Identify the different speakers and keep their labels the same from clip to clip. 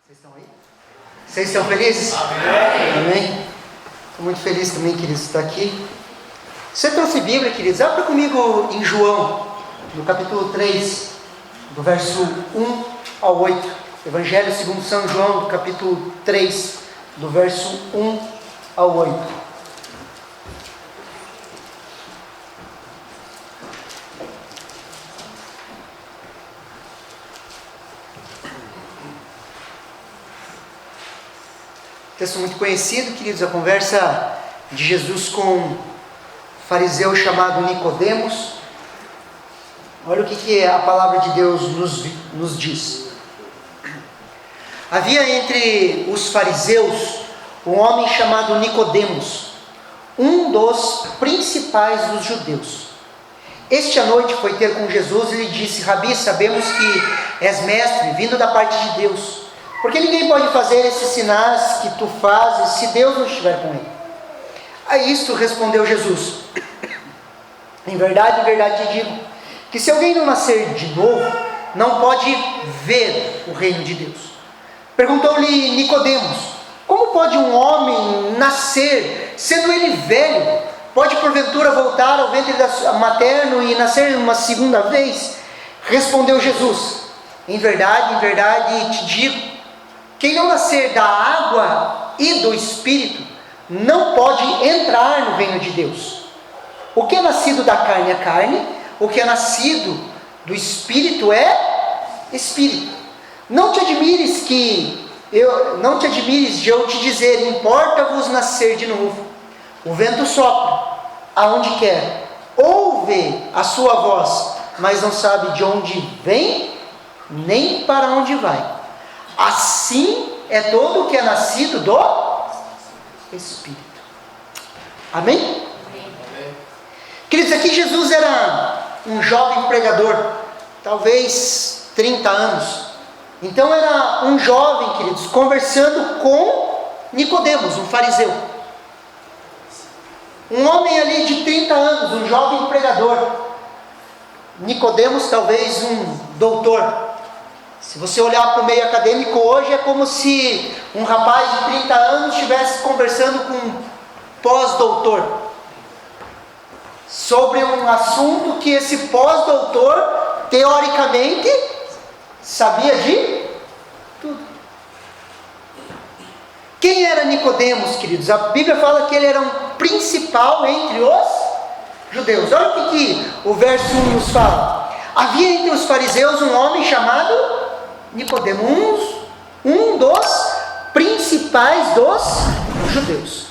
Speaker 1: Vocês estão aí? Vocês estão felizes?
Speaker 2: Amém.
Speaker 1: Amém? Estou muito feliz também, queridos, de estar aqui. Você trouxe Bíblia, queridos? Abra comigo em João, no capítulo 3, do verso 1 ao 8. Evangelho segundo São João, do capítulo 3, do verso 1 ao 8. Texto muito conhecido, queridos, a conversa de Jesus com um fariseu chamado Nicodemos. Olha o que a palavra de Deus nos diz. Havia entre os fariseus um homem chamado Nicodemos, um dos principais dos judeus. Este à noite foi ter com Jesus e lhe disse: Rabi, sabemos que és mestre, vindo da parte de Deus. Porque ninguém pode fazer esses sinais que tu fazes se Deus não estiver com ele. A isto respondeu Jesus: em verdade te digo, que se alguém não nascer de novo, não pode ver o reino de Deus. Perguntou-lhe Nicodemos: como pode um homem nascer, sendo ele velho? Pode porventura voltar ao ventre materno e nascer uma segunda vez? Respondeu Jesus: em verdade te digo, quem não nascer da água e do Espírito, não pode entrar no reino de Deus. O que é nascido da carne é carne, o que é nascido do Espírito é Espírito. Não te admires de eu te dizer, importa-vos nascer de novo. O vento sopra aonde quer, ouve a sua voz, mas não sabe de onde vem, nem para onde vai. Assim é todo o que é nascido do Espírito. Amém?
Speaker 2: Amém.
Speaker 1: Queridos, aqui Jesus era um jovem pregador, talvez 30 anos. Então era um jovem, queridos, conversando com Nicodemos, um fariseu. Um homem ali de 30 anos, um jovem pregador. Nicodemos talvez um doutor. Se você olhar para o meio acadêmico hoje, é como se um rapaz de 30 anos estivesse conversando com um pós-doutor sobre um assunto que esse pós-doutor, teoricamente, sabia de tudo. Quem era Nicodemos, queridos? A Bíblia fala que ele era um principal entre os judeus. Olha o que o verso 1 nos fala. Havia entre os fariseus um homem chamado Nicodemos, um dos principais dos judeus.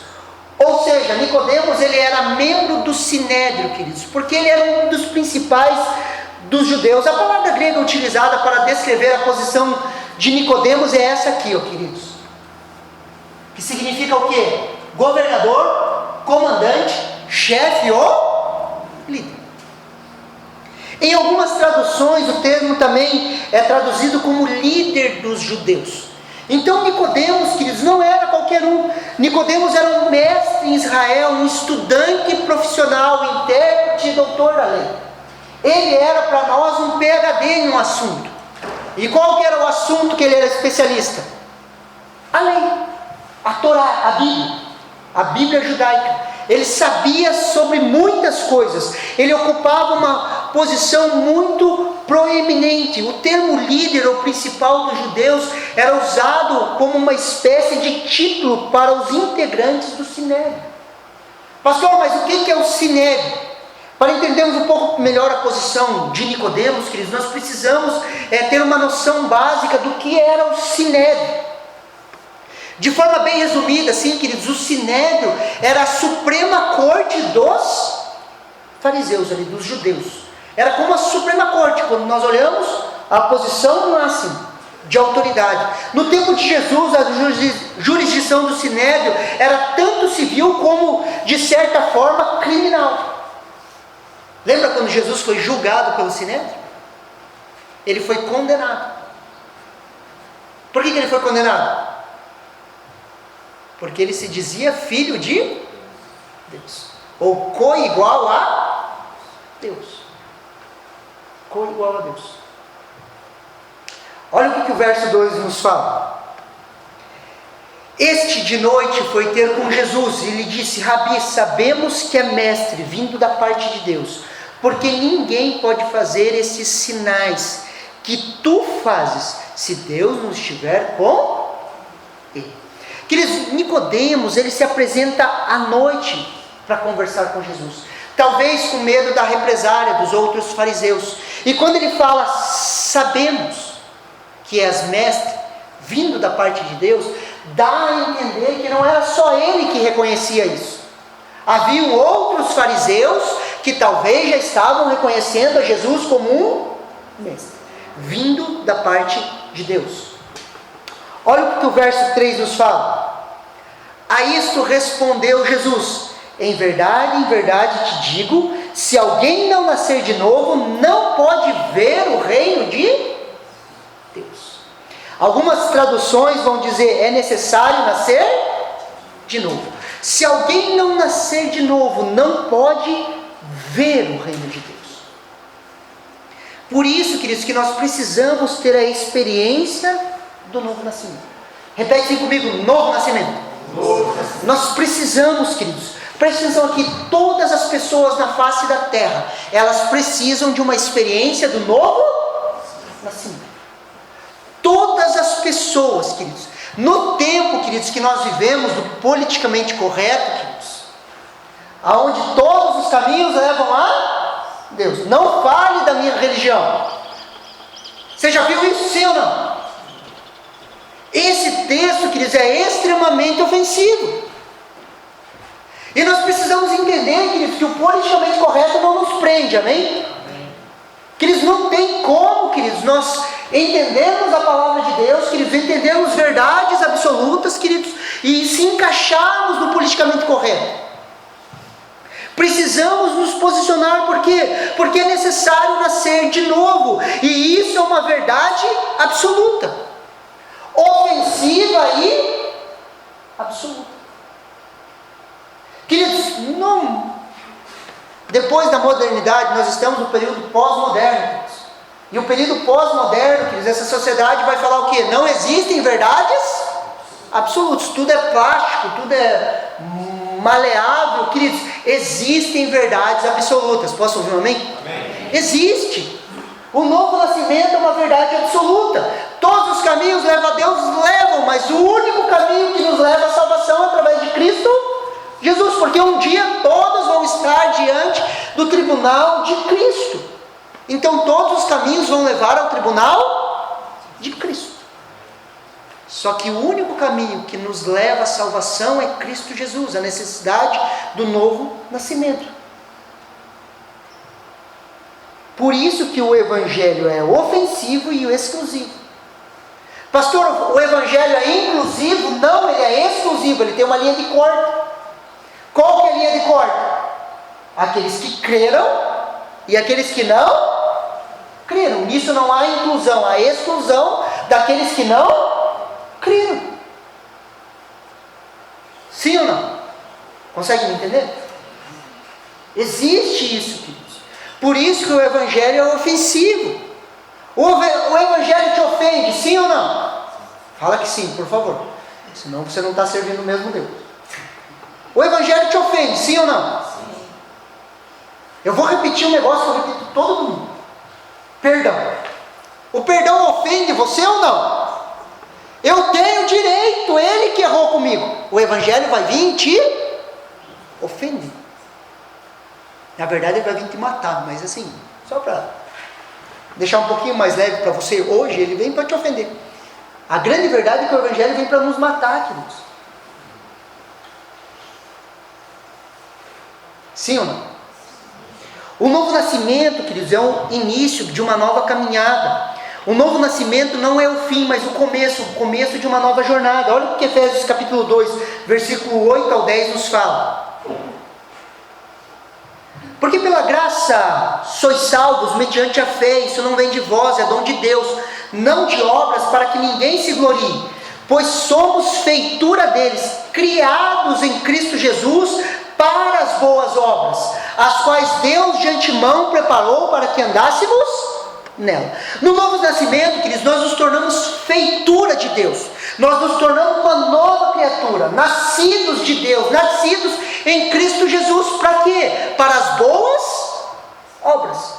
Speaker 1: Ou seja, Nicodemos, ele era membro do Sinédrio, queridos, porque ele era um dos principais dos judeus. A palavra grega utilizada para descrever a posição de Nicodemos é essa aqui, ó, queridos. Que significa o quê? Governador, comandante, chefe ou líder. Em algumas traduções, o termo também é traduzido como líder dos judeus. Então, Nicodemos, queridos, não era qualquer um. Nicodemos era um mestre em Israel, um estudante profissional, intérprete e doutor da lei. Ele era para nós um PhD em um assunto. E qual que era o assunto que ele era especialista? A lei, a Torá, a Bíblia judaica. Ele sabia sobre muitas coisas. Ele ocupava uma posição muito proeminente. O termo líder ou principal dos judeus era usado como uma espécie de título para os integrantes do Sinédrio. Pastor, mas o que é o Sinédrio? Para entendermos um pouco melhor a posição de Nicodemos, queridos, nós precisamos ter uma noção básica do que era o Sinédrio. De forma bem resumida, assim, queridos, o Sinédrio era a suprema corte dos fariseus, ali, dos judeus. Era como a suprema corte, quando nós olhamos a posição máxima de autoridade. No tempo de Jesus, a jurisdição do Sinédrio era tanto civil como, de certa forma, criminal. Lembra quando Jesus foi julgado pelo Sinédrio? Ele foi condenado. Por que ele foi condenado? Porque ele se dizia filho de Deus, ou co-igual a Deus. Co-igual a Deus. Olha o que o verso 2 nos fala. Este de noite foi ter com Jesus e lhe disse: Rabi, sabemos que é mestre, vindo da parte de Deus, porque ninguém pode fazer esses sinais que tu fazes, se Deus não estiver com ele. Queridos, Nicodemos, ele se apresenta à noite para conversar com Jesus, talvez com medo da represália dos outros fariseus, e quando ele fala, sabemos que és mestre, vindo da parte de Deus, dá a entender que não era só ele que reconhecia isso. Haviam outros fariseus que talvez já estavam reconhecendo a Jesus como um mestre, vindo da parte de Deus. Olha o que o verso 3 nos fala. A isto respondeu Jesus: em verdade te digo, se alguém não nascer de novo, não pode ver o reino de Deus. Algumas traduções vão dizer, é necessário nascer de novo. Se alguém não nascer de novo, não pode ver o reino de Deus. Por isso, queridos, que nós precisamos ter a experiência do novo nascimento. Repete assim comigo: novo nascimento. Nós precisamos, queridos, preste atenção aqui, todas as pessoas na face da terra, elas precisam de uma experiência do novo nascimento. Todas as pessoas, queridos, no tempo, queridos, que nós vivemos, do politicamente correto, queridos, aonde todos os caminhos levam a Deus. Não fale da minha religião. Você já viu isso, sim ou não? Esse texto, queridos, é extremamente ofensivo. E nós precisamos entender, queridos, que o politicamente correto não nos prende, amém? Queridos, não tem como, queridos, nós entendermos a palavra de Deus, queridos, entendermos verdades absolutas, queridos, e se encaixarmos no politicamente correto. Precisamos nos posicionar, por quê? Porque é necessário nascer de novo, e isso é uma verdade absoluta, ofensiva e absoluta. Queridos, não... Depois da modernidade, nós estamos no período pós-moderno, queridos. E o período pós-moderno, queridos, essa sociedade vai falar o quê? Não existem verdades absolutas, tudo é plástico, tudo é maleável, queridos. Existem verdades absolutas. Posso ouvir um amém? Amém. Existe. O novo nascimento é uma verdade absoluta. Todos os caminhos levam a Deus, levam, mas o único caminho que nos leva à salvação é através de Cristo Jesus, porque um dia todos vão estar diante do tribunal de Cristo. Então todos os caminhos vão levar ao tribunal de Cristo. Só que o único caminho que nos leva à salvação é Cristo Jesus, a necessidade do novo nascimento. Por isso que o Evangelho é ofensivo e exclusivo. Pastor, o Evangelho é inclusivo? Não, ele é exclusivo, ele tem uma linha de corte. Qual que é a linha de corte? Aqueles que creram e aqueles que não creram. Nisso não há inclusão, há exclusão daqueles que não creram. Sim ou não? Consegue me entender? Existe isso, queridos. Por isso que o Evangelho é ofensivo. O Evangelho te ofende, sim ou não? Fala que sim, por favor. Senão você não está servindo o mesmo Deus. O Evangelho te ofende, sim ou não? Sim. Eu vou repetir um negócio que eu repito todo mundo. Perdão. O perdão ofende você ou não? Eu tenho direito, ele que errou comigo. O Evangelho vai vir e te ofender. Na verdade ele vai vir te matar, mas assim, só para deixar um pouquinho mais leve para você, hoje ele vem para te ofender. A grande verdade é que o Evangelho vem para nos matar, queridos. Sim ou não? O novo nascimento, queridos, é o início de uma nova caminhada. O novo nascimento não é o fim, mas o começo de uma nova jornada. Olha o que Efésios capítulo 2, versículo 8 ao 10 nos fala. Porque pela graça sois salvos mediante a fé, isso não vem de vós, é dom de Deus, não de obras para que ninguém se glorie, pois somos feitura deles, criados em Cristo Jesus para as boas obras, as quais Deus de antemão preparou para que andássemos nela. No novo nascimento, queridos, nós nos tornamos feitura de Deus, nós nos tornamos uma nova criatura. criatura, nascidos de Deus, nascidos em Cristo Jesus, para quê? Para as boas obras.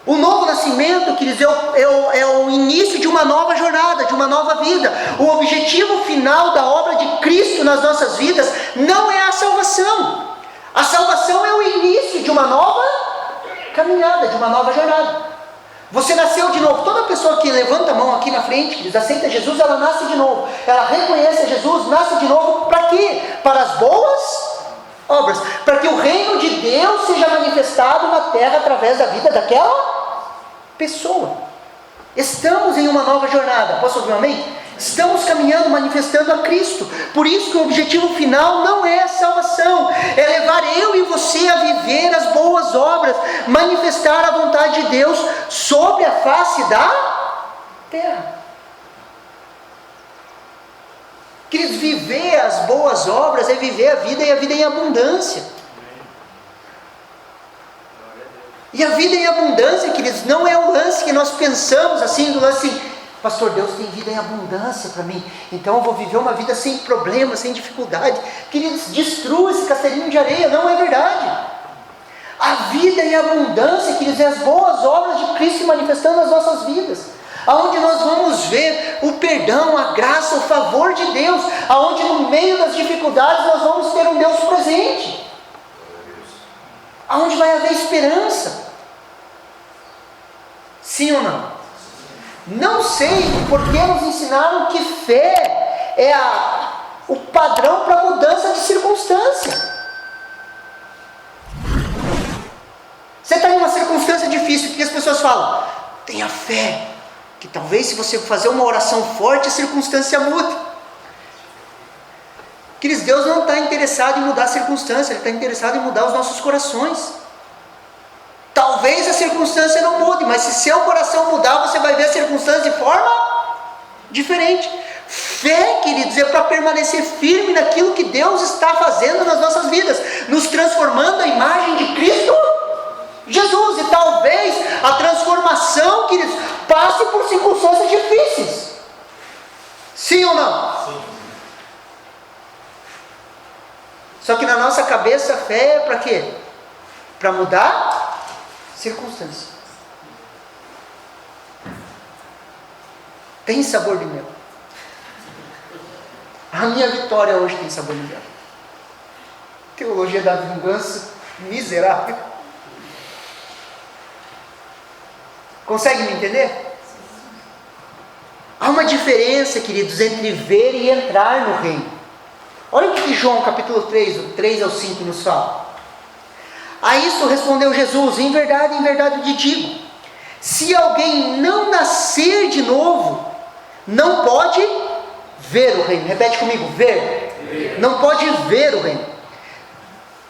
Speaker 1: O novo nascimento, queridos, é o início de uma nova jornada, de uma nova vida. O objetivo final da obra de Cristo nas nossas vidas não é a salvação. A salvação é o início de uma nova caminhada, de uma nova jornada. Você nasceu de novo. Toda pessoa que levanta a mão aqui na frente, queridos, aceita Jesus, ela nasce de novo. Ela reconhece Jesus, nasce de novo. Para quê? Para as boas obras. Para que o reino de Deus seja manifestado na terra através da vida daquela pessoa. Estamos em uma nova jornada. Posso ouvir um amém? Estamos caminhando, manifestando a Cristo. Por isso que o objetivo final não é a salvação, é levar eu e você a viver as boas obras, manifestar a vontade de Deus sobre a face da terra. Queridos, viver as boas obras é viver a vida, e a vida em abundância. E a vida em abundância, queridos, não é o lance que nós pensamos assim, do lance assim: pastor, Deus tem vida em abundância para mim, então eu vou viver uma vida sem problemas, sem dificuldade. Queridos, destrua esse castelinho de areia. Não é verdade. A vida em abundância, queridos, é as boas obras de Cristo manifestando nas nossas vidas, aonde nós vamos ver o perdão, a graça, o favor de Deus, aonde no meio das dificuldades nós vamos ter um Deus presente, aonde vai haver esperança. Sim ou não? Não sei porque nos ensinaram que fé é o padrão para mudança de circunstância. Você está em uma circunstância difícil, o que as pessoas falam? Tenha fé, que talvez se você fazer uma oração forte, a circunstância muda. Queridos, Deus não está interessado em mudar a circunstância, Ele está interessado em mudar os nossos corações. Talvez a circunstância não mude, mas se seu coração mudar, você vai ver a circunstância de forma diferente. Fé, queridos, é para permanecer firme naquilo que Deus está fazendo nas nossas vidas, nos transformando à imagem de Cristo Jesus. E talvez a transformação, queridos, passe por circunstâncias difíceis. Sim ou não? Sim. Só que na nossa cabeça, a fé é para quê? Para mudar circunstância. Tem sabor de mel. A minha vitória hoje tem sabor de mel. Teologia da vingança miserável. Consegue me entender? Há uma diferença, queridos, entre ver e entrar no reino. Olha o que João capítulo 3, do 3 ao 5 nos fala. A isso respondeu Jesus: em verdade te digo, se alguém não nascer de novo, não pode ver o reino. Repete comigo: ver. Não pode ver o reino.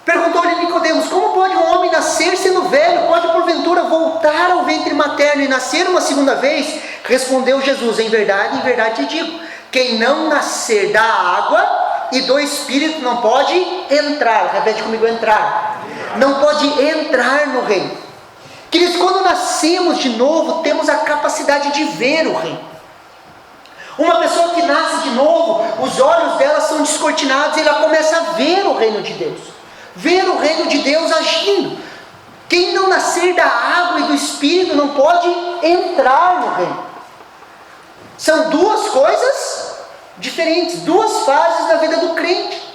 Speaker 1: Perguntou-lhe Nicodemos: como pode um homem nascer sendo velho? Pode porventura voltar ao ventre materno e nascer uma segunda vez? Respondeu Jesus: em verdade te digo, quem não nascer da água e do Espírito não pode entrar. Repete comigo: entrar. Não pode entrar no reino. Queridos, quando nascemos de novo, temos a capacidade de ver o reino. Uma pessoa que nasce de novo, os olhos dela são descortinados e ela começa a ver o reino de Deus, ver o reino de Deus agindo. Quem não nascer da água e do Espírito não pode entrar no reino. São duas coisas diferentes, duas fases da vida do crente.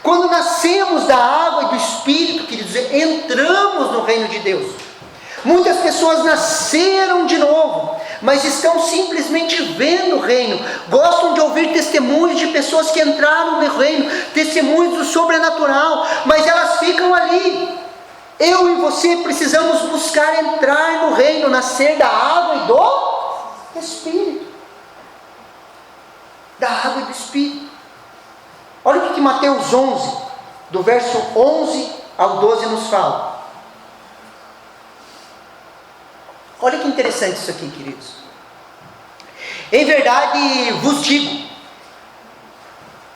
Speaker 1: Quando nascemos da água e do Espírito, queridos, entramos no reino de Deus. Muitas pessoas nasceram de novo, mas estão simplesmente vendo o reino. Gostam de ouvir testemunhos de pessoas que entraram no reino, testemunhos do sobrenatural, mas elas ficam ali. Eu e você precisamos buscar entrar no reino, nascer da água e do Espírito. Da água e do Espírito. Olha o que Mateus 11, do verso 11 ao 12 nos fala. Olha que interessante isso aqui, queridos. Em verdade vos digo,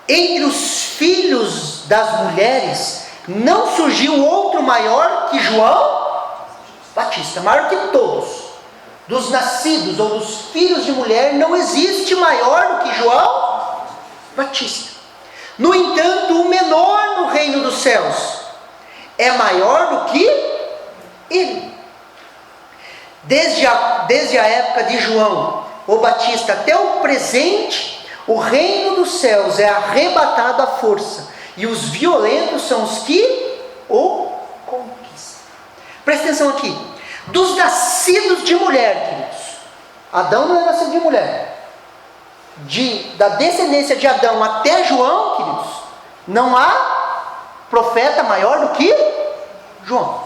Speaker 1: entre os filhos das mulheres não surgiu outro maior que João Batista, maior que todos. Dos nascidos ou dos filhos de mulher não existe maior do que João Batista. No entanto, o menor no reino dos céus é maior do que ele. Desde a época de João, o Batista, até o presente, o reino dos céus é arrebatado à força, e os violentos são os que o conquistam. Presta atenção aqui. Dos nascidos de mulher, queridos, Adão não é nascido de mulher. Da descendência de Adão até João, queridos, não há profeta maior do que João.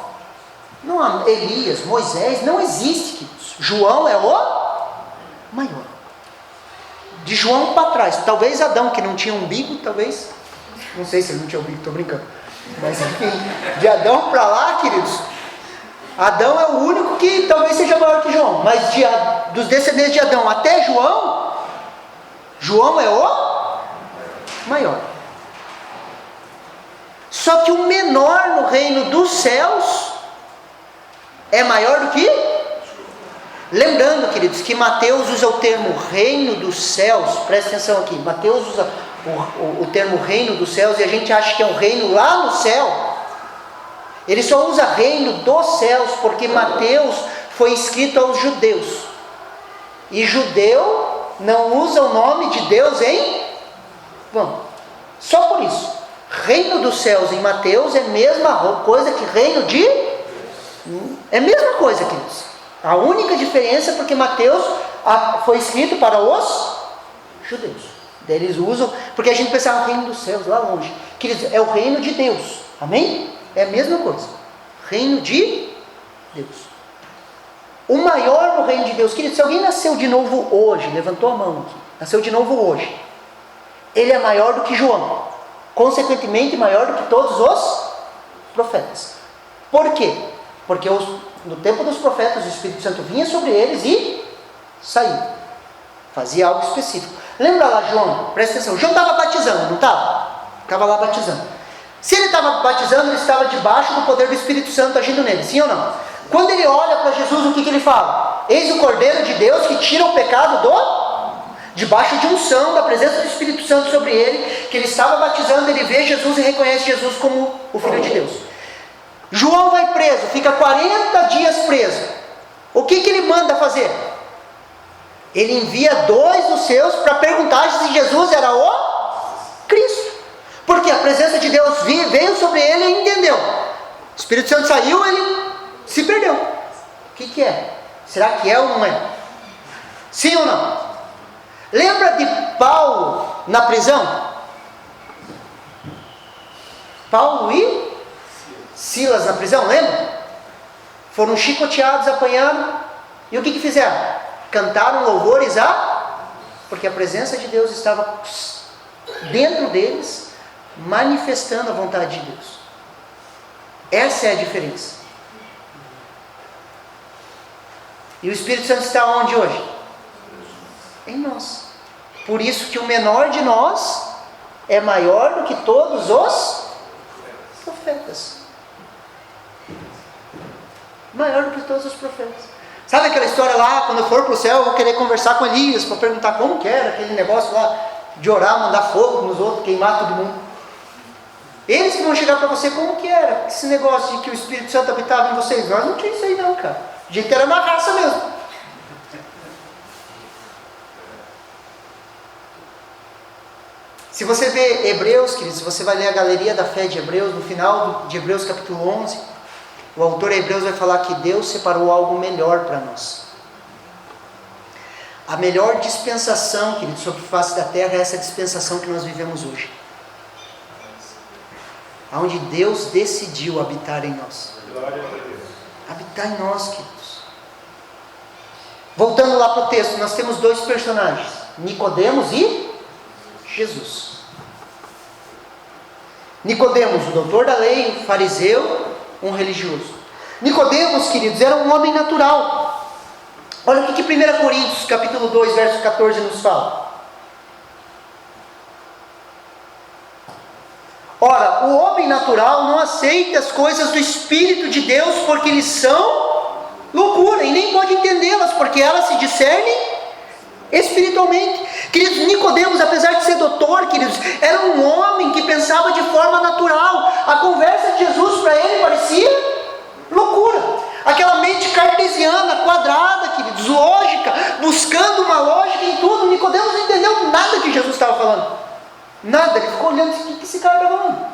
Speaker 1: Não há Elias, Moisés, não existe, queridos. João é o maior. De João para trás, talvez Adão, que não tinha umbigo, talvez, não sei se ele não tinha umbigo, estou brincando, mas enfim, de Adão para lá, queridos, Adão é o único que talvez seja maior que João, mas dos descendentes de Adão até João é o maior. Só que o menor no reino dos céus é maior do que? Lembrando, queridos, que Mateus usa o termo reino dos céus. Presta atenção aqui, Mateus usa o termo reino dos céus, e a gente acha que é um reino lá no céu. Ele só usa reino dos céus porque Mateus foi escrito aos judeus, e judeu não usa o nome de Deus em vão. Só por isso, reino dos céus em Mateus é a mesma coisa que reino de... é a mesma coisa, queridos. A única diferença é porque Mateus foi escrito para os judeus. Daí eles usam, porque a gente pensa no reino dos céus, lá longe. Queridos, é o reino de Deus. Amém? É a mesma coisa. Reino de Deus. O maior no reino de Deus. Queridos, se alguém nasceu de novo hoje, levantou a mão aqui, nasceu de novo hoje, ele é maior do que João. Consequentemente, maior do que todos os profetas. Por quê? Porque no tempo dos profetas, o Espírito Santo vinha sobre eles e saía. Fazia algo específico. Lembra lá, João? Presta atenção. João estava batizando, não estava? Estava lá batizando. Se ele estava batizando, ele estava debaixo do poder do Espírito Santo agindo nele, sim ou não? Quando ele olha para Jesus, o que ele fala? Eis o Cordeiro de Deus que tira o pecado debaixo de unção, da presença do Espírito Santo sobre ele, que ele estava batizando, ele vê Jesus e reconhece Jesus como o Filho de Deus. João vai preso, fica 40 dias preso. O que ele manda fazer? Ele envia 2 dos seus para perguntar se Jesus era o Cristo. Porque a presença de Deus veio sobre ele e entendeu. O Espírito Santo saiu, ele se perdeu. O que é? Será que é ou não é? Sim ou não? Lembra de Paulo na prisão? Paulo e Silas na prisão, lembra? Foram chicoteados, apanhados. E o que fizeram? Cantaram louvores porque a presença de Deus estava dentro deles, manifestando a vontade de Deus. Essa é a diferença. E o Espírito Santo está onde hoje? Em nós. Por isso que o menor de nós é maior do que todos os profetas. Maior do que todos os profetas. Sabe aquela história lá, quando eu for para o céu, eu vou querer conversar com Elias, para perguntar como que era aquele negócio lá, de orar, mandar fogo nos outros, queimar todo mundo. Eles que vão chegar para você, como que era esse negócio de que o Espírito Santo habitava em vocês? Nós não tinha isso aí não, cara. A gente era na raça mesmo. Se você vê Hebreus, queridos, você vai ler a galeria da fé de Hebreus, no final de Hebreus capítulo 11, o autor Hebreus vai falar que Deus separou algo melhor para nós. A melhor dispensação, queridos, sobre a face da terra é essa dispensação que nós vivemos hoje. Onde Deus decidiu habitar em nós.
Speaker 2: Glória a Deus.
Speaker 1: Habitar em nós, queridos. Voltando lá para o texto, nós temos 2 personagens, Nicodemos e Jesus. Nicodemos, o doutor da lei, um fariseu, um religioso. Nicodemos, queridos, era um homem natural. Olha o que 1 Coríntios, capítulo 2, verso 14 nos fala. Ora, o homem natural não aceita as coisas do Espírito de Deus, porque eles são loucura, e nem pode entendê-las, porque elas se discernem espiritualmente. Queridos, Nicodemos, apesar de ser doutor, queridos, era um homem que pensava de forma natural. A conversa de Jesus para ele parecia loucura. Aquela mente cartesiana, quadrada, queridos, lógica, buscando uma lógica em tudo. Nicodemos não entendeu nada que Jesus estava falando. Nada, ele ficou olhando o que esse cara está falando.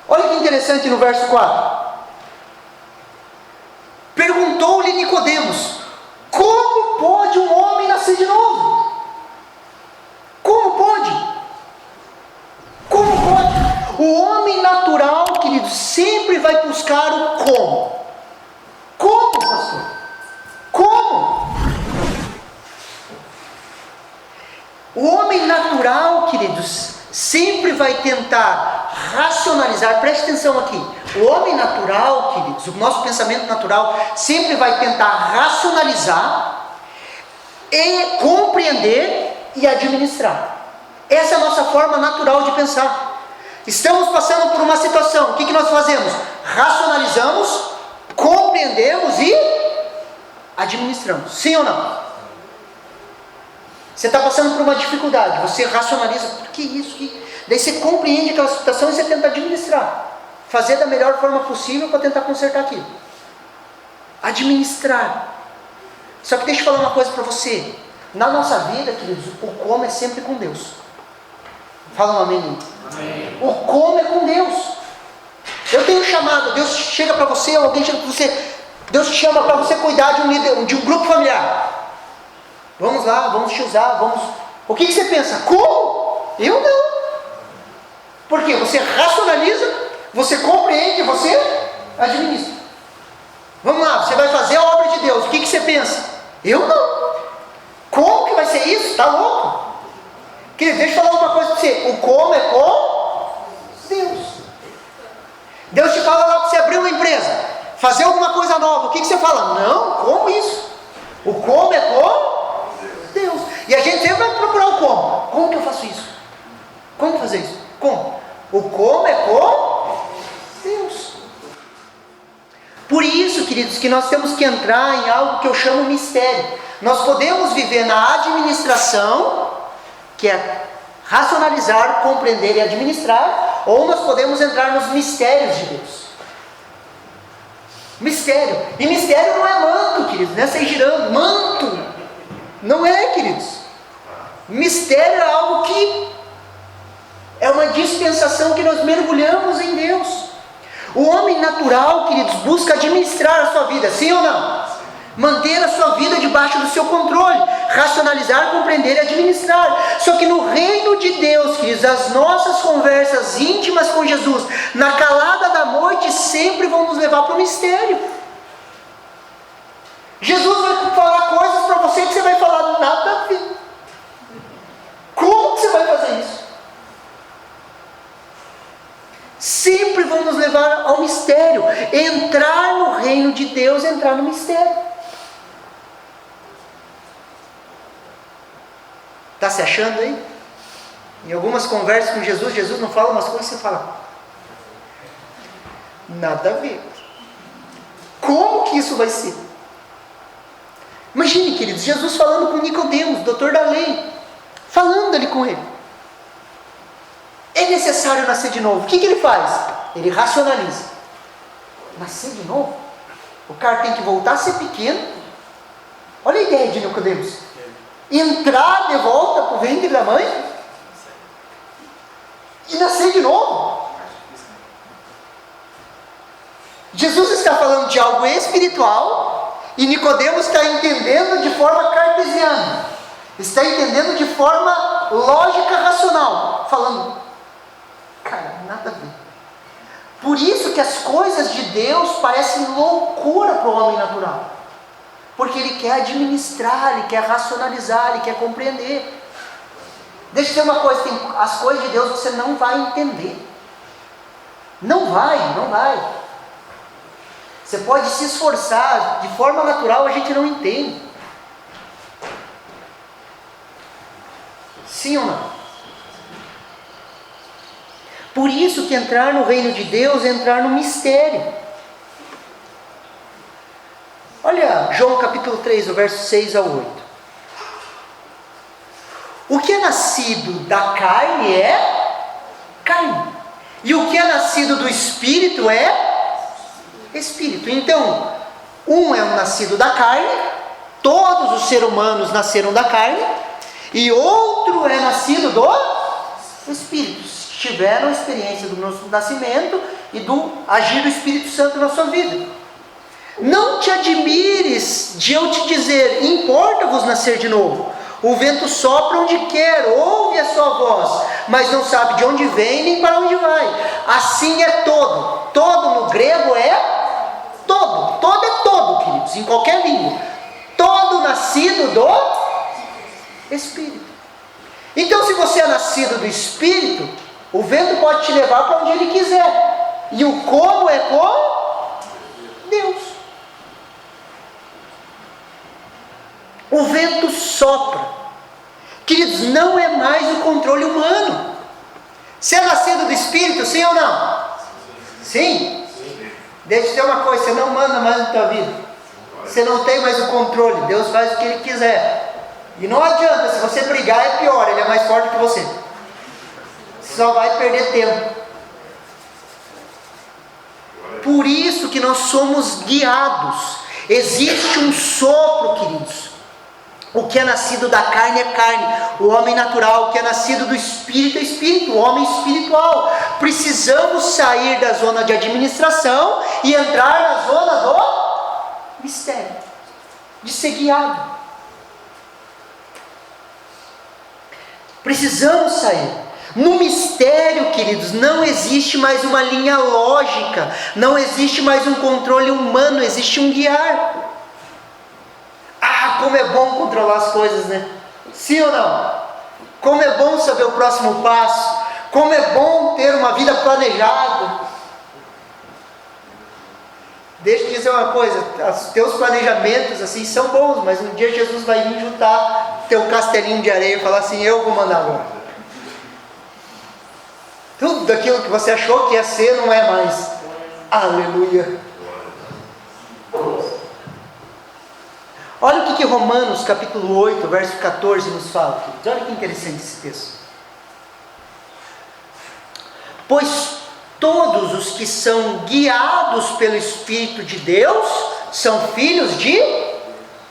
Speaker 1: Olha que interessante no verso 4. Perguntou-lhe Nicodemos: como pode um homem nascer de novo? Como pode? Como pode? O homem natural, queridos, sempre vai buscar o como. Como, pastor? Como? O homem natural, queridos, sempre vai tentar racionalizar. Preste atenção aqui. O homem natural, queridos, o nosso pensamento natural sempre vai tentar racionalizar e compreender e administrar. Essa é a nossa forma natural de pensar. Estamos passando por uma situação, o que nós fazemos? Racionalizamos, compreendemos e administramos. Sim ou não? Você está passando por uma dificuldade, você racionaliza, por que isso? Daí você compreende aquela situação e você tenta administrar. Fazer da melhor forma possível para tentar consertar aquilo. Administrar. Só que deixa eu falar uma coisa para você. Na nossa vida, queridos, o como é sempre com Deus. Fala um amém. Amém. O como é com Deus. Eu tenho chamado, Deus chega para você, alguém chega para você, Deus te chama para você cuidar de um grupo familiar. Vamos lá, vamos te usar, vamos... O que você pensa? Como? Eu não. Por quê? Você racionaliza, você compreende, você administra. Vamos lá, você vai fazer a obra de Deus. O que você pensa? Eu não. Como que vai ser isso? Está louco? Querido, deixa eu falar uma coisa para você. O como é com Deus. Deus te fala lá para você abrir uma empresa, fazer alguma coisa nova. O que você fala? Não, como isso? O como é com Deus. E a gente sempre vai procurar o como. Como que eu faço isso? Como fazer isso? Como? O como é com Deus. Por isso, queridos, que nós temos que entrar em algo que eu chamo mistério. Nós podemos viver na administração, que é racionalizar, compreender e administrar, ou nós podemos entrar nos mistérios de Deus. Mistério. E mistério não é manto, queridos, não é sair girando. Manto. Não é, queridos. Mistério é algo que é uma dispensação que nós mergulhamos em Deus. O homem natural, queridos, busca administrar a sua vida, sim ou não? Manter a sua vida debaixo do seu controle, racionalizar, compreender e administrar. Só que no reino de Deus, queridos, as nossas conversas íntimas com Jesus, na calada da noite, sempre vão nos levar para o mistério. Jesus vai falar coisas para você que você vai falar nada a ver. Como que você vai fazer isso? Sempre vão nos levar ao mistério. Entrar no reino de Deus, entrar no mistério. Está se achando aí? Em algumas conversas com Jesus, Jesus não fala umas coisas que você fala, nada a ver. Como que isso vai ser? Imagine, queridos, Jesus falando com Nicodemos, doutor da lei, falando ali com ele. É necessário nascer de novo. O que ele faz? Ele racionaliza. Nascer de novo? O cara tem que voltar a ser pequeno. Olha a ideia de Nicodemos. Entrar de volta para o ventre da mãe e nascer de novo. Jesus está falando de algo espiritual e Nicodemos está entendendo de forma cartesiana. Está entendendo de forma lógica, racional. Falando, cara, nada a ver. Por isso que as coisas de Deus parecem loucura para o homem natural. Porque ele quer administrar, ele quer racionalizar, ele quer compreender. Deixa eu dizer uma coisa, as coisas de Deus você não vai entender. Não vai. Você pode se esforçar, de forma natural a gente não entende. Sim ou não? Por isso que entrar no reino de Deus é entrar no mistério. Olha João capítulo 3, o verso 6 ao 8. O que é nascido da carne é carne. E o que é nascido do Espírito é Espírito. Então, um é um nascido da carne, todos os seres humanos nasceram da carne, e outro é nascido do Espírito. Tiveram a experiência do nosso nascimento e do agir do Espírito Santo na sua vida. Não te admires de eu te dizer, importa-vos nascer de novo. O vento sopra onde quer, ouve a sua voz, mas não sabe de onde vem nem para onde vai. Assim é todo. Todo no grego é todo. Todo é todo, queridos, em qualquer língua. Todo nascido do Espírito. Então, se você é nascido do Espírito, o vento pode te levar para onde ele quiser. E o como é com Deus. O vento sopra. Queridos, não é mais o controle humano. Você é nascido do Espírito, sim ou não? Sim? Deixa eu dizer uma coisa, você não manda mais na tua vida. Você não tem mais o controle. Deus faz o que Ele quiser. E não adianta, se você brigar é pior, Ele é mais forte que você. Você só vai perder tempo. Por isso que nós somos guiados. Existe um sopro, queridos. O que é nascido da carne é carne, o homem natural. O que é nascido do Espírito é Espírito, o homem espiritual. Precisamos sair da zona de administração e entrar na zona do mistério, de ser guiado. Precisamos sair. No mistério, queridos, não existe mais uma linha lógica, não existe mais um controle humano, existe um guiar. Ah, como é bom controlar as coisas, né? Sim ou não? Como é bom saber o próximo passo. Como é bom ter uma vida planejada. Deixa eu te dizer uma coisa, os teus planejamentos assim são bons, mas um dia Jesus vai vir juntar teu castelinho de areia e falar assim, eu vou mandar agora. Tudo aquilo que você achou que ia ser não é mais. Aleluia. Olha o que Romanos capítulo 8, verso 14 nos fala. Olha que interessante esse texto. Pois todos os que são guiados pelo Espírito de Deus são filhos de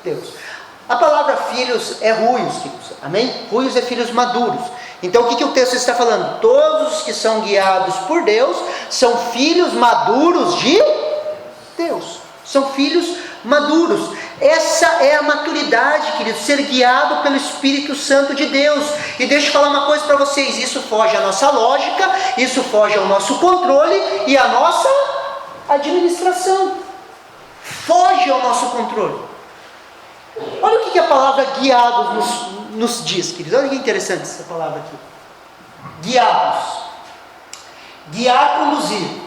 Speaker 1: Deus. A palavra filhos é ruios, queridos. Amém? Ruios é filhos maduros. Então o que o texto está falando? Todos os que são guiados por Deus são filhos maduros de Deus. São filhos maduros. Essa é a maturidade, querido, ser guiado pelo Espírito Santo de Deus. E deixa eu falar uma coisa para vocês, isso foge à nossa lógica, isso foge ao nosso controle e à nossa administração. Foge ao nosso controle. Olha o que a palavra guiados nos diz, queridos. Olha que interessante essa palavra aqui. Guiados. Guiar, conduzir.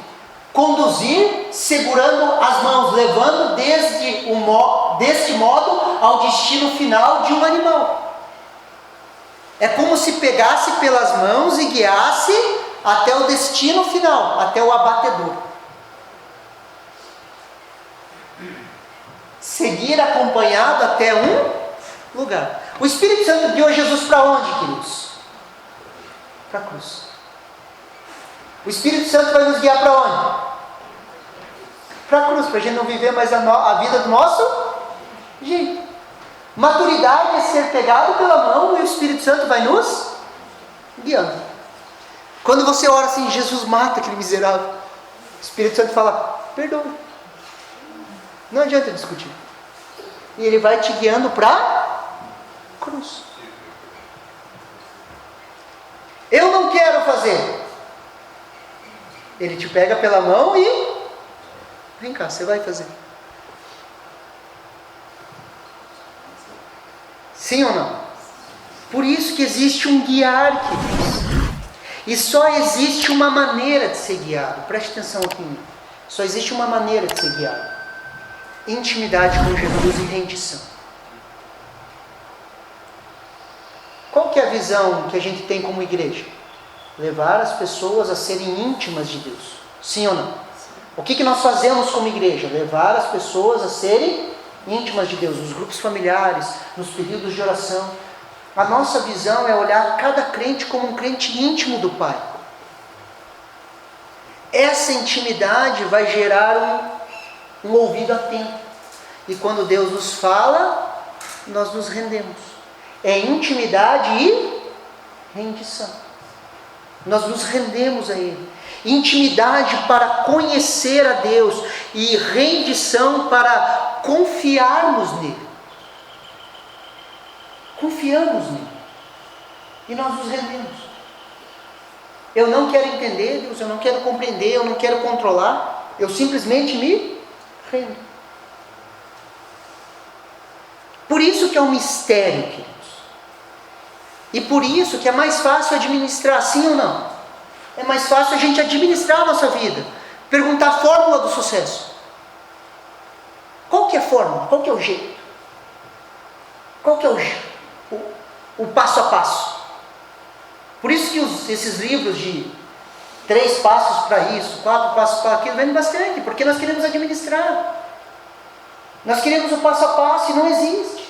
Speaker 1: Conduzir, segurando as mãos, levando deste modo ao destino final de um animal. É como se pegasse pelas mãos e guiasse até o destino final, até o abatedor. Seguir acompanhado até um lugar. O Espírito Santo guiou Jesus para onde, queridos? Para a cruz. O Espírito Santo vai nos guiar para onde? Para a cruz, para a gente não viver mais a vida do nosso jeito. Maturidade é ser pegado pela mão e o Espírito Santo vai nos guiando. Quando você ora assim, Jesus mata aquele miserável, o Espírito Santo fala, perdoa. Não adianta discutir. E ele vai te guiando para a cruz. Eu não quero fazer. Ele te pega pela mão e vem cá, você vai fazer. Sim ou não? Por isso que existe um guiar, queridos. E só existe uma maneira de ser guiado. Preste atenção aqui. Só existe uma maneira de ser guiado. Intimidade com Jesus e rendição. Qual que é a visão que a gente tem como igreja? Levar as pessoas a serem íntimas de Deus. Sim ou não? O que nós fazemos como igreja? Levar as pessoas a serem íntimas de Deus. Nos grupos familiares, nos períodos de oração. A nossa visão é olhar cada crente como um crente íntimo do Pai. Essa intimidade vai gerar um ouvido atento. E quando Deus nos fala, nós nos rendemos. É intimidade e rendição. Nós nos rendemos a Ele. Intimidade para conhecer a Deus e rendição para confiarmos nele. Confiamos nele. E nós nos rendemos. Eu não quero entender Deus, eu não quero compreender, eu não quero controlar. Eu simplesmente me rendo. Por isso que é um mistério, queridos. E por isso que é mais fácil administrar, sim ou não? É mais fácil a gente administrar a nossa vida. Perguntar a fórmula do sucesso. Qual que é a fórmula? Qual que é o jeito? Qual que é o passo a passo? Por isso que esses livros de 3 passos para isso, 4 passos para aquilo, vendem bastante, porque nós queremos administrar. Nós queremos o passo a passo e não existe.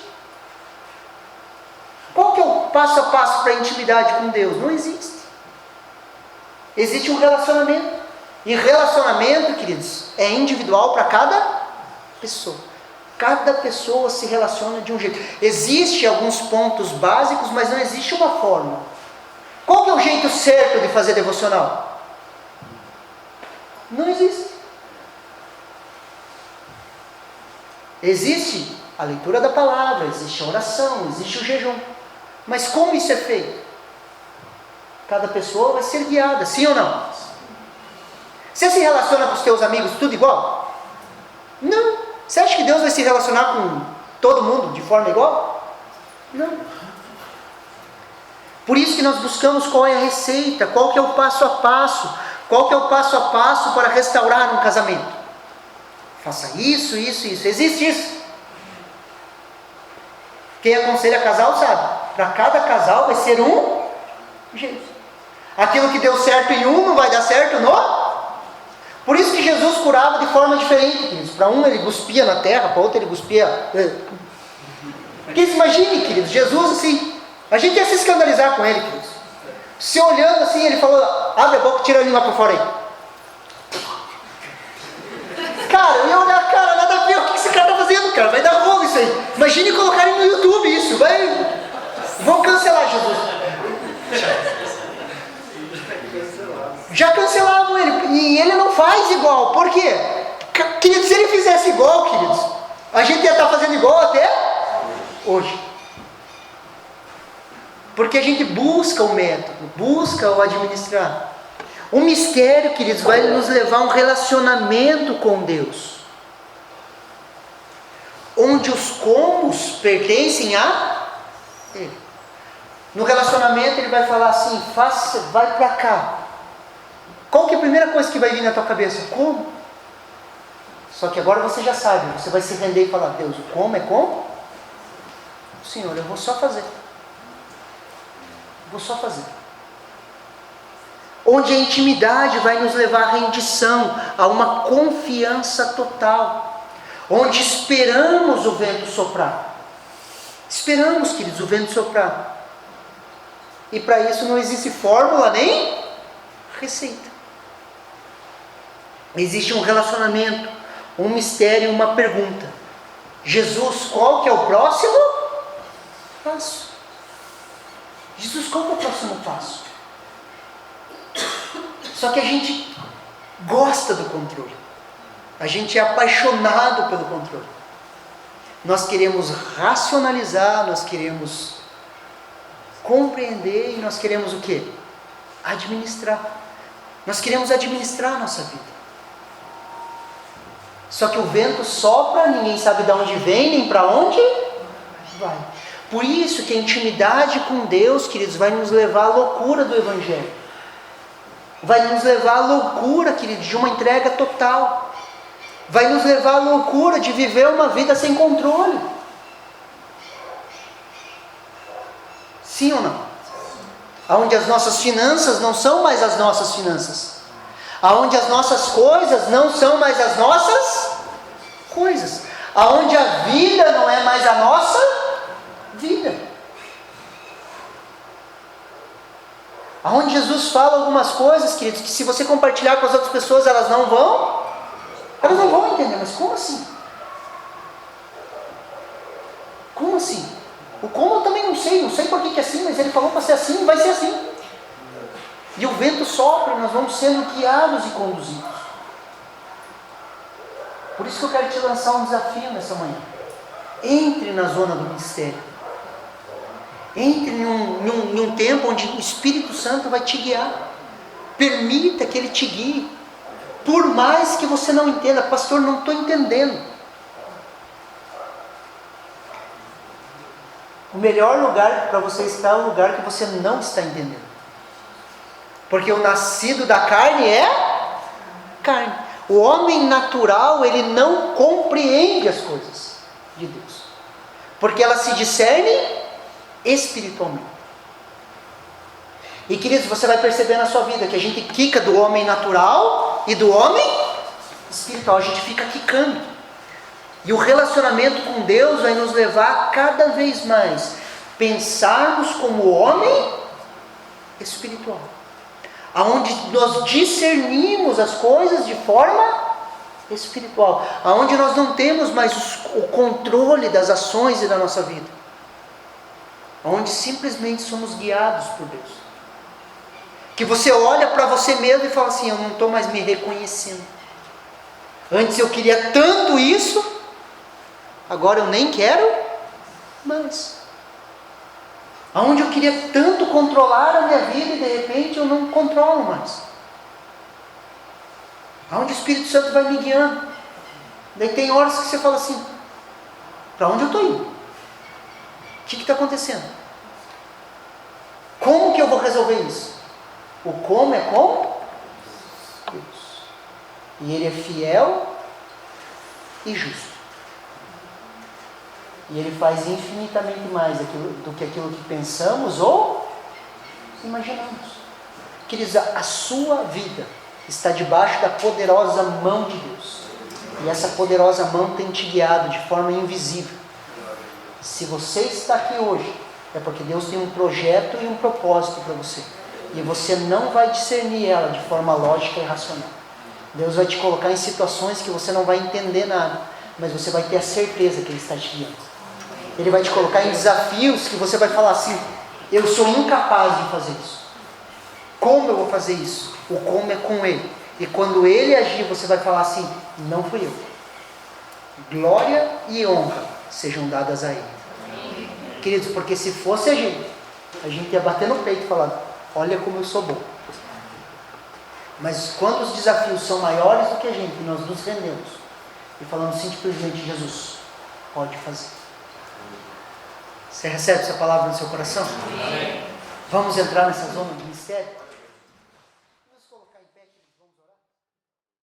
Speaker 1: Qual que é o passo a passo para a intimidade com Deus? Não existe. Existe um relacionamento. E relacionamento, queridos, é individual para cada pessoa. Cada pessoa se relaciona de um jeito. Existem alguns pontos básicos, mas não existe uma fórmula. Qual que é o jeito certo de fazer devocional? Não existe. Existe a leitura da palavra, existe a oração, existe o jejum. Mas como isso é feito? Cada pessoa vai ser guiada, sim ou não? Você se relaciona com os teus amigos tudo igual? Não. Você acha que Deus vai se relacionar com todo mundo de forma igual? Não. Por isso que nós buscamos qual é a receita, qual que é o passo a passo, qual que é o passo a passo para restaurar um casamento. Faça isso, isso, isso. Existe isso. Quem aconselha casal sabe. Para cada casal vai ser um jeito. Aquilo que deu certo em um não vai dar certo no... Por isso que Jesus curava de forma diferente, queridos. Para um ele cuspia na terra, para outro ele cuspia... Porque imagine, queridos, Jesus assim... A gente ia se escandalizar com ele, queridos. Se olhando assim, ele falou... Abre a boca e tira a língua para fora aí. Cara, eu ia olhar, cara, nada a ver. O que esse cara está fazendo, cara? Vai dar rolo isso aí. Imagine colocarem no YouTube isso. Vão cancelar Jesus. Já cancelavam ele. E ele não faz igual. Por quê? Queridos, se ele fizesse igual, queridos, a gente ia estar fazendo igual até hoje. Porque a gente busca o método, busca o administrar. O mistério, queridos, vai nos levar a um relacionamento com Deus. Onde os comos pertencem a Ele. No relacionamento ele vai falar assim, vai para cá. Qual que é a primeira coisa que vai vir na tua cabeça? Como? Só que agora você já sabe, você vai se render e falar, Deus, o como é como? Senhor, eu vou só fazer. Vou só fazer. Onde a intimidade vai nos levar à rendição, a uma confiança total. Onde esperamos o vento soprar. Esperamos, queridos, o vento soprar. E para isso não existe fórmula nem receita. Existe um relacionamento, um mistério, uma pergunta. Jesus, qual que é o próximo passo? Jesus, qual que é o próximo passo? Só que a gente gosta do controle. A gente é apaixonado pelo controle. Nós queremos racionalizar, nós queremos compreender e nós queremos o quê? Administrar. Nós queremos administrar a nossa vida. Só que o vento sopra, ninguém sabe de onde vem, nem para onde vai. Por isso que a intimidade com Deus, queridos, vai nos levar à loucura do Evangelho. Vai nos levar à loucura, queridos, de uma entrega total. Vai nos levar à loucura de viver uma vida sem controle. Sim ou não? Onde as nossas finanças não são mais as nossas finanças. Onde as nossas coisas não são mais as nossas coisas. Onde a vida não é mais a nossa vida. Onde Jesus fala algumas coisas, queridos, que se você compartilhar com as outras pessoas, elas não vão entender. Mas como assim? Como assim? O como eu também não sei por que é assim, mas ele falou para ser assim, vai ser assim. E o vento sopra e nós vamos sendo guiados e conduzidos. Por isso que eu quero te lançar um desafio nessa manhã. Entre na zona do mistério. Entre em um tempo onde o Espírito Santo vai te guiar. Permita que Ele te guie. Por mais que você não entenda, pastor, não estou entendendo. O melhor lugar para você estar é o lugar que você não está entendendo. Porque o nascido da carne é carne. O homem natural, ele não compreende as coisas de Deus. Porque elas se discernem espiritualmente. E queridos, você vai perceber na sua vida que a gente quica do homem natural e do homem espiritual. A gente fica quicando. E o relacionamento com Deus vai nos levar a cada vez mais pensarmos como homem espiritual. Aonde nós discernimos as coisas de forma espiritual. Aonde nós não temos mais o controle das ações e da nossa vida. Onde simplesmente somos guiados por Deus. Que você olha para você mesmo e fala assim, eu não estou mais me reconhecendo. Antes eu queria tanto isso, agora eu nem quero mais. Aonde eu queria tanto controlar a minha vida e de repente eu não controlo mais. Aonde o Espírito Santo vai me guiando. Daí tem horas que você fala assim, para onde eu estou indo? O que está acontecendo? Como que eu vou resolver isso? O como é com Deus. E Ele é fiel e justo. E Ele faz infinitamente mais do que aquilo que pensamos ou imaginamos. Queridos, a sua vida está debaixo da poderosa mão de Deus. E essa poderosa mão tem te guiado de forma invisível. Se você está aqui hoje, é porque Deus tem um projeto e um propósito para você. E você não vai discernir ela de forma lógica e racional. Deus vai te colocar em situações que você não vai entender nada, mas você vai ter a certeza que Ele está te guiando. Ele vai te colocar em desafios que você vai falar assim, eu sou incapaz de fazer isso. Como eu vou fazer isso? O como é com Ele. E quando Ele agir, você vai falar assim, não fui eu. Glória e honra sejam dadas a Ele. Queridos, porque se fosse a gente ia bater no peito e falar, olha como eu sou bom. Mas quando os desafios são maiores do que a gente, nós nos rendemos e falamos simplesmente, Jesus, pode fazer. Você recebe essa palavra no seu coração? Amém. Vamos entrar nessa zona de mistério?